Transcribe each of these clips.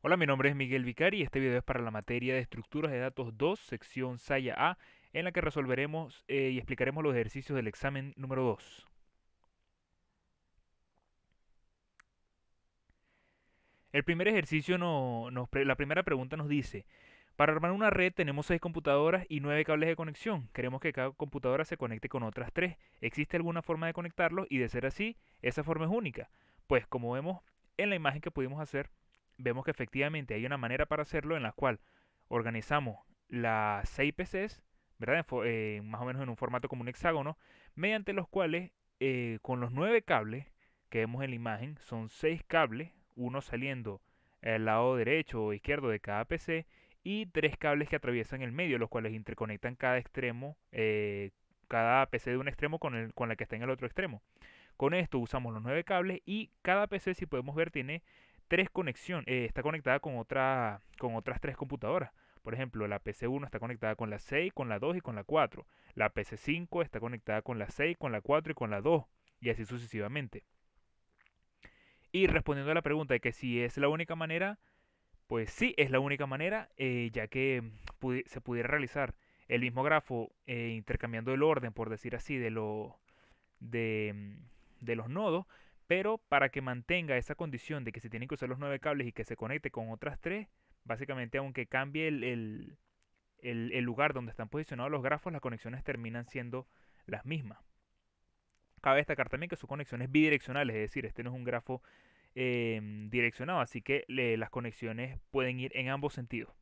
Hola, mi nombre es Miguel Vicari y este video es para la materia de Estructuras de Datos 2, sección Saya A, en la que resolveremos y explicaremos los ejercicios del examen número 2. El primer ejercicio, la primera pregunta nos dice, para armar una red tenemos 6 computadoras y 9 cables de conexión. Queremos que cada computadora se conecte con otras 3. ¿Existe alguna forma de conectarlos? Y de ser así, esa forma es única. Pues como vemos en la imagen que pudimos hacer, vemos que efectivamente hay una manera para hacerlo en la cual organizamos las 6 PCs, ¿verdad? Más o menos en un formato como un hexágono, mediante los cuales con los 9 cables que vemos en la imagen, son 6 cables, uno saliendo al lado derecho o izquierdo de cada PC y 3 cables que atraviesan el medio, los cuales interconectan cada extremo, cada PC de un extremo con la que está en el otro extremo. Con esto usamos los 9 cables y cada PC, si podemos ver, tiene 3 conexiones, está conectada con otras 3 computadoras. Por ejemplo, la PC1 está conectada con la 6, con la 2 y con la 4. La PC5 está conectada con la 6, con la 4 y con la 2. Y así sucesivamente. Y respondiendo a la pregunta de que si es la única manera, pues sí, es la única manera, ya que se pudiera realizar el mismo grafo intercambiando el orden, por decir así, de, de los nodos, pero para que mantenga esa condición de que se tienen que usar los 9 cables y que se conecte con otras 3, básicamente aunque cambie el lugar donde están posicionados los grafos, las conexiones terminan siendo las mismas. Cabe destacar también que son conexiones bidireccionales, es decir, este no es un grafo direccionado, así que las conexiones pueden ir en ambos sentidos.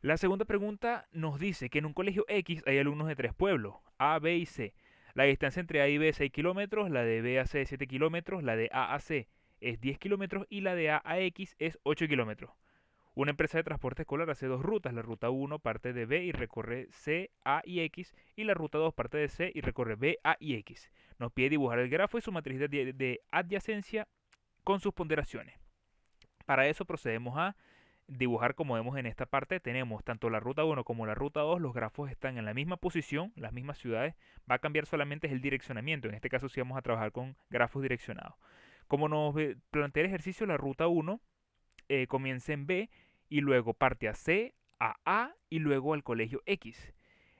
La segunda pregunta nos dice que en un colegio X hay alumnos de 3 pueblos, A, B y C. La distancia entre A y B es 6 kilómetros, la de B a C es 7 kilómetros, la de A a C es 10 kilómetros y la de A X es 8 kilómetros. Una empresa de transporte escolar hace dos rutas. La ruta 1 parte de B y recorre C, A y X, y la ruta 2 parte de C y recorre B, A y X. Nos pide dibujar el grafo y su matriz de adyacencia con sus ponderaciones. Para eso procedemos a dibujar como vemos en esta parte. Tenemos tanto la ruta 1 como la ruta 2, los grafos están en la misma posición, las mismas ciudades. Va a cambiar solamente el direccionamiento. En este caso sí vamos a trabajar con grafos direccionados. Como nos plantea el ejercicio, la ruta 1 comienza en B y luego parte a C, a y luego al colegio X.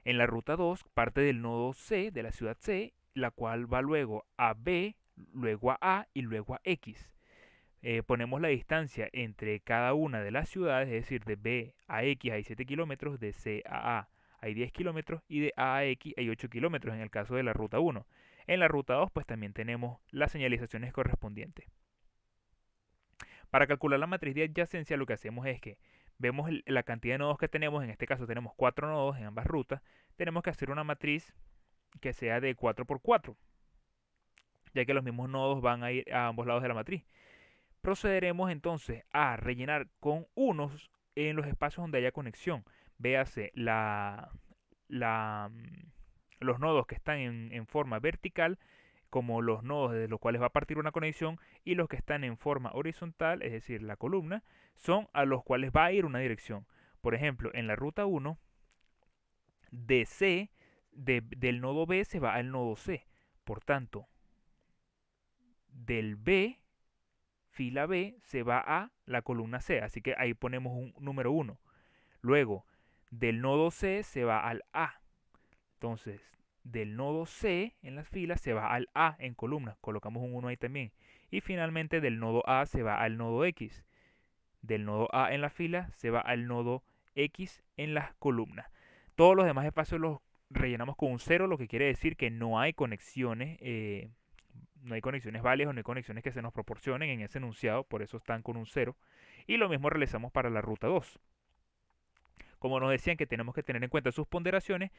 En la ruta 2 parte del nodo C de la ciudad C, la cual va luego a B, luego a y luego a X. Ponemos la distancia entre cada una de las ciudades, es decir, de B a X hay 7 kilómetros, de C a A hay 10 kilómetros y de A a X hay 8 kilómetros en el caso de la ruta 1. En la ruta 2 pues también tenemos las señalizaciones correspondientes. Para calcular la matriz de adyacencia lo que hacemos es que vemos la cantidad de nodos que tenemos, en este caso tenemos 4 nodos en ambas rutas, tenemos que hacer una matriz que sea de 4 por 4, ya que los mismos nodos van a ir a ambos lados de la matriz. Procederemos entonces a rellenar con unos en los espacios donde haya conexión. Véase los nodos que están en forma vertical como los nodos desde los cuales va a partir una conexión, y los que están en forma horizontal, es decir, la columna, son a los cuales va a ir una dirección. Por ejemplo, en la ruta 1, de C, del nodo B se va al nodo C. Por tanto, del B, fila B, se va a la columna C. Así que ahí ponemos un número 1. Luego, del nodo C se va al A. Entonces, del nodo C en las filas se va al A en columnas. Colocamos un 1 ahí también. Y finalmente del nodo A se va al nodo X. Del nodo A en la fila se va al nodo X en las columnas. Todos los demás espacios los rellenamos con un 0, lo que quiere decir que no hay conexiones, no hay conexiones válidas o no hay conexiones que se nos proporcionen en ese enunciado, por eso están con un 0. Y lo mismo realizamos para la ruta 2. Como nos decían que tenemos que tener en cuenta sus ponderaciones,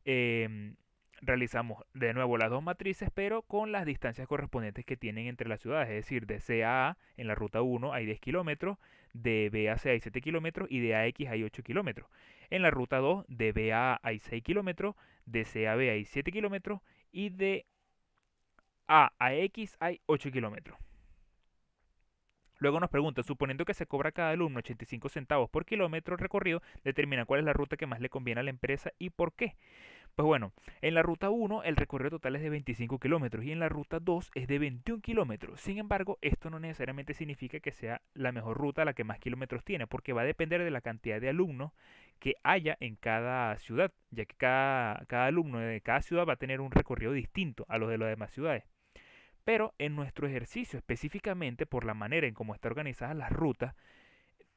eh, realizamos de nuevo las dos matrices, pero con las distancias correspondientes que tienen entre las ciudades. Es decir, de C a A en la ruta 1 hay 10 kilómetros, de B a C hay 7 kilómetros y de A a X hay 8 kilómetros. En la ruta 2, de B a A hay 6 kilómetros, de C a B hay 7 kilómetros y de A a X hay 8 kilómetros. Luego nos pregunta, suponiendo que se cobra a cada alumno 85 centavos por kilómetro recorrido, determina cuál es la ruta que más le conviene a la empresa y por qué. Pues bueno, en la ruta 1 el recorrido total es de 25 kilómetros y en la ruta 2 es de 21 kilómetros. Sin embargo, esto no necesariamente significa que sea la mejor ruta, la que más kilómetros tiene, porque va a depender de la cantidad de alumnos que haya en cada ciudad, ya que cada alumno de cada ciudad va a tener un recorrido distinto a los de las demás ciudades. Pero en nuestro ejercicio, específicamente por la manera en cómo están organizadas las rutas,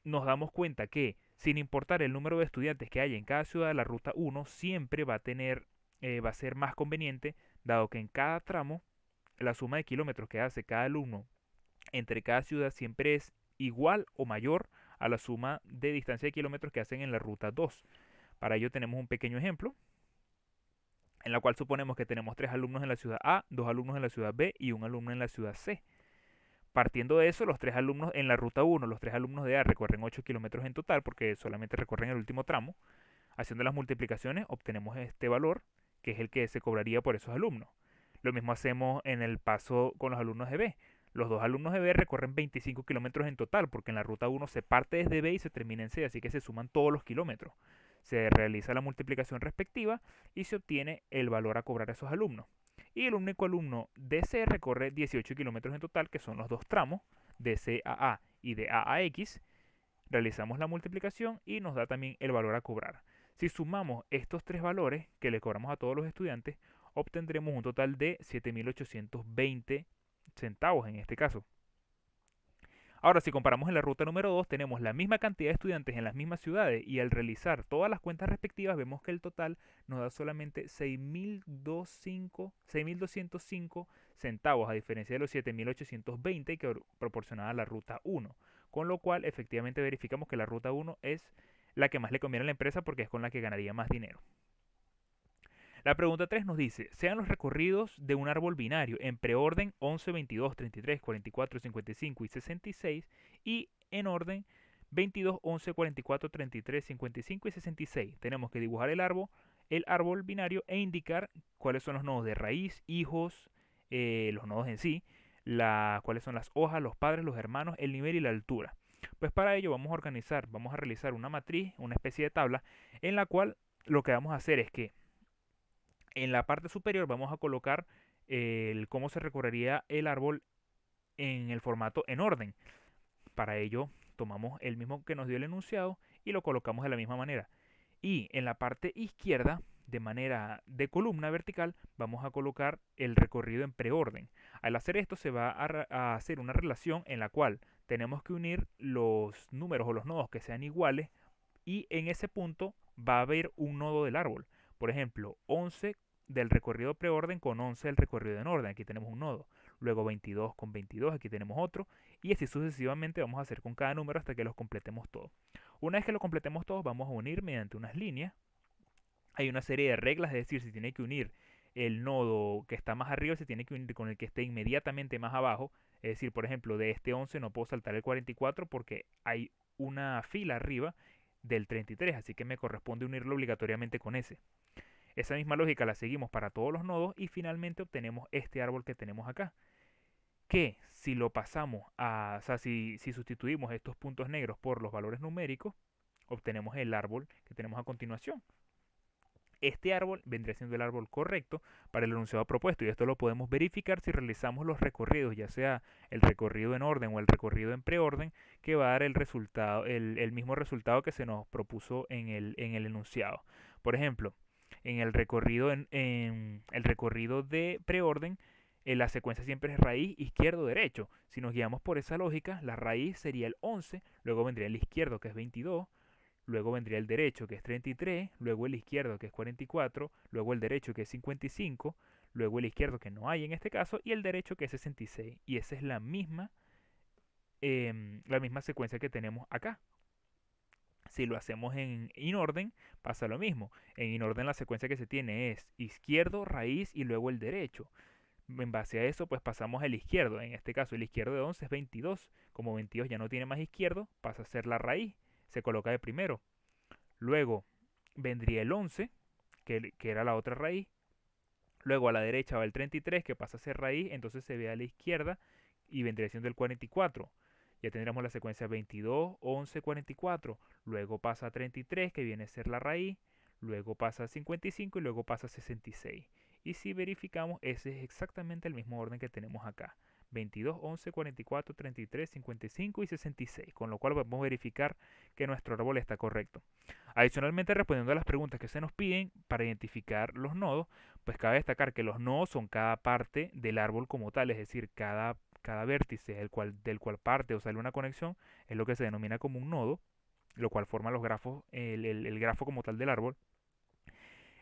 nos damos cuenta que, sin importar el número de estudiantes que haya en cada ciudad, la ruta 1 siempre va a ser más conveniente, dado que en cada tramo la suma de kilómetros que hace cada alumno entre cada ciudad siempre es igual o mayor a la suma de distancia de kilómetros que hacen en la ruta 2. Para ello tenemos un pequeño ejemplo, en la cual suponemos que tenemos 3 alumnos en la ciudad A, 2 alumnos en la ciudad B y un alumno en la ciudad C. Partiendo de eso, los 3 alumnos en la ruta 1, los 3 alumnos de A recorren 8 kilómetros en total porque solamente recorren el último tramo. Haciendo las multiplicaciones obtenemos este valor, que es el que se cobraría por esos alumnos. Lo mismo hacemos en el paso con los alumnos de B. Los 2 alumnos de B recorren 25 kilómetros en total porque en la ruta 1 se parte desde B y se termina en C, así que se suman todos los kilómetros. Se realiza la multiplicación respectiva y se obtiene el valor a cobrar a esos alumnos. Y el único alumno de C recorre 18 kilómetros en total, que son los dos tramos, de C a A y de A a X. Realizamos la multiplicación y nos da también el valor a cobrar. Si sumamos estos tres valores que le cobramos a todos los estudiantes, obtendremos un total de 7.820 centavos en este caso. Ahora, si comparamos en la ruta número 2, tenemos la misma cantidad de estudiantes en las mismas ciudades y al realizar todas las cuentas respectivas vemos que el total nos da solamente 6.205 centavos, a diferencia de los 7.820 que proporcionaba la ruta 1. Con lo cual, efectivamente verificamos que la ruta 1 es la que más le conviene a la empresa porque es con la que ganaría más dinero. La pregunta 3 nos dice, sean los recorridos de un árbol binario en preorden 11, 22, 33, 44, 55 y 66 y en orden 22, 11, 44, 33, 55 y 66. Tenemos que dibujar el árbol binario e indicar cuáles son los nodos de raíz, hijos, los nodos en sí, cuáles son las hojas, los padres, los hermanos, el nivel y la altura. Pues para ello vamos a realizar una matriz, una especie de tabla, en la cual lo que vamos a hacer es que en la parte superior vamos a colocar cómo se recorrería el árbol en el formato en orden. Para ello tomamos el mismo que nos dio el enunciado y lo colocamos de la misma manera. Y en la parte izquierda, de manera de columna vertical, vamos a colocar el recorrido en preorden. Al hacer esto se va a hacer una relación en la cual tenemos que unir los números o los nodos que sean iguales y en ese punto va a haber un nodo del árbol. Por ejemplo, 11 del recorrido preorden con 11 del recorrido en orden. Aquí tenemos un nodo. Luego 22 con 22, aquí tenemos otro. Y así sucesivamente vamos a hacer con cada número hasta que los completemos todos. Una vez que lo completemos todos, vamos a unir mediante unas líneas. Hay una serie de reglas, es decir, si tiene que unir el nodo que está más arriba, se tiene que unir con el que esté inmediatamente más abajo. Es decir, por ejemplo, de este 11 no puedo saltar el 44 porque hay una fila arriba del 33, así que me corresponde unirlo obligatoriamente con ese. Esa misma lógica la seguimos para todos los nodos y finalmente obtenemos este árbol que tenemos acá. Que si lo pasamos a, o sea, si sustituimos estos puntos negros por los valores numéricos, obtenemos el árbol que tenemos a continuación. Este árbol vendría siendo el árbol correcto para el enunciado propuesto y esto lo podemos verificar si realizamos los recorridos, ya sea el recorrido en orden o el recorrido en preorden, que va a dar el mismo resultado que se nos propuso en el enunciado. Por ejemplo, en el recorrido de preorden, la secuencia siempre es raíz izquierdo-derecho. Si nos guiamos por esa lógica, la raíz sería el 11, luego vendría el izquierdo que es 22, luego vendría el derecho que es 33, luego el izquierdo que es 44, luego el derecho que es 55, luego el izquierdo que no hay en este caso y el derecho que es 66. Y esa es la misma secuencia que tenemos acá. Si lo hacemos en inorden, pasa lo mismo. En inorden la secuencia que se tiene es izquierdo, raíz y luego el derecho. En base a eso, pues pasamos al izquierdo. En este caso, el izquierdo de 11 es 22. Como 22 ya no tiene más izquierdo, pasa a ser la raíz. Se coloca de primero. Luego vendría el 11, que era la otra raíz. Luego a la derecha va el 33, que pasa a ser raíz. Entonces se ve a la izquierda y vendría siendo el 44. ya tendremos la secuencia 22, 11, 44. Luego pasa a 33, que viene a ser la raíz. Luego pasa a 55 y luego pasa a 66. Y si verificamos, ese es exactamente el mismo orden que tenemos acá. 22, 11, 44, 33, 55 y 66. Con lo cual podemos verificar que nuestro árbol está correcto. Adicionalmente, respondiendo a las preguntas que se nos piden para identificar los nodos, pues cabe destacar que los nodos son cada parte del árbol como tal, es decir, cada vértice del cual parte o sale una conexión es lo que se denomina como un nodo, lo cual forma los grafos, el grafo como tal del árbol.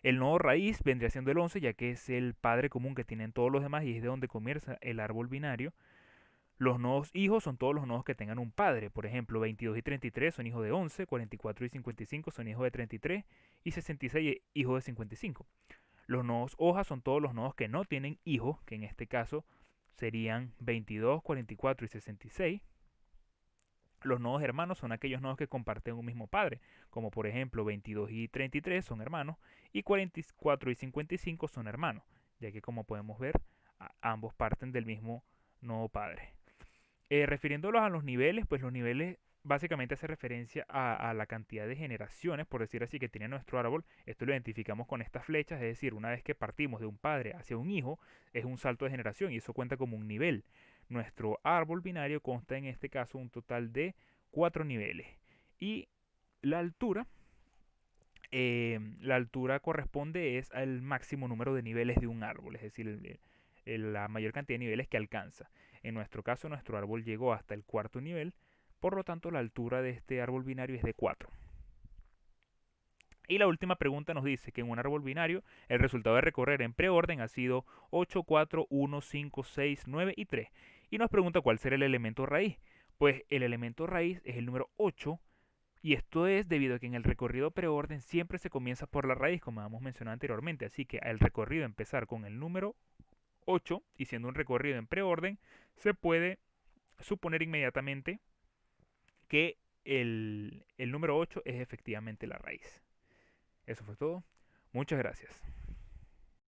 El nodo raíz vendría siendo el 11, ya que es el padre común que tienen todos los demás y es de donde comienza el árbol binario. Los nodos hijos son todos los nodos que tengan un padre. Por ejemplo, 22 y 33 son hijos de 11, 44 y 55 son hijos de 33 y 66 hijos de 55. Los nodos hojas son todos los nodos que no tienen hijos, que en este caso serían 22, 44 y 66. Los nodos hermanos son aquellos nodos que comparten un mismo padre, como por ejemplo 22 y 33 son hermanos y 44 y 55 son hermanos, ya que como podemos ver, ambos parten del mismo nodo padre. Refiriéndolos a los niveles, pues los niveles básicamente hace referencia a la cantidad de generaciones, por decir así, que tiene nuestro árbol. Esto lo identificamos con estas flechas, es decir, una vez que partimos de un padre hacia un hijo, es un salto de generación y eso cuenta como un nivel. Nuestro árbol binario consta en este caso un total de 4 niveles. Y la altura, la altura corresponde es al máximo número de niveles de un árbol, es decir, la mayor cantidad de niveles que alcanza. En nuestro caso, nuestro árbol llegó hasta el cuarto nivel, por lo tanto la altura de este árbol binario es de 4. Y la última pregunta nos dice que en un árbol binario el resultado de recorrer en preorden ha sido 8, 4, 1, 5, 6, 9 y 3. Y nos pregunta cuál será el elemento raíz. Pues el elemento raíz es el número 8 y esto es debido a que en el recorrido preorden siempre se comienza por la raíz, como hemos mencionado anteriormente. Así que al recorrido empezar con el número 8 y siendo un recorrido en preorden, se puede suponer inmediatamente que el número 8 es efectivamente la raíz. Eso fue todo. Muchas gracias.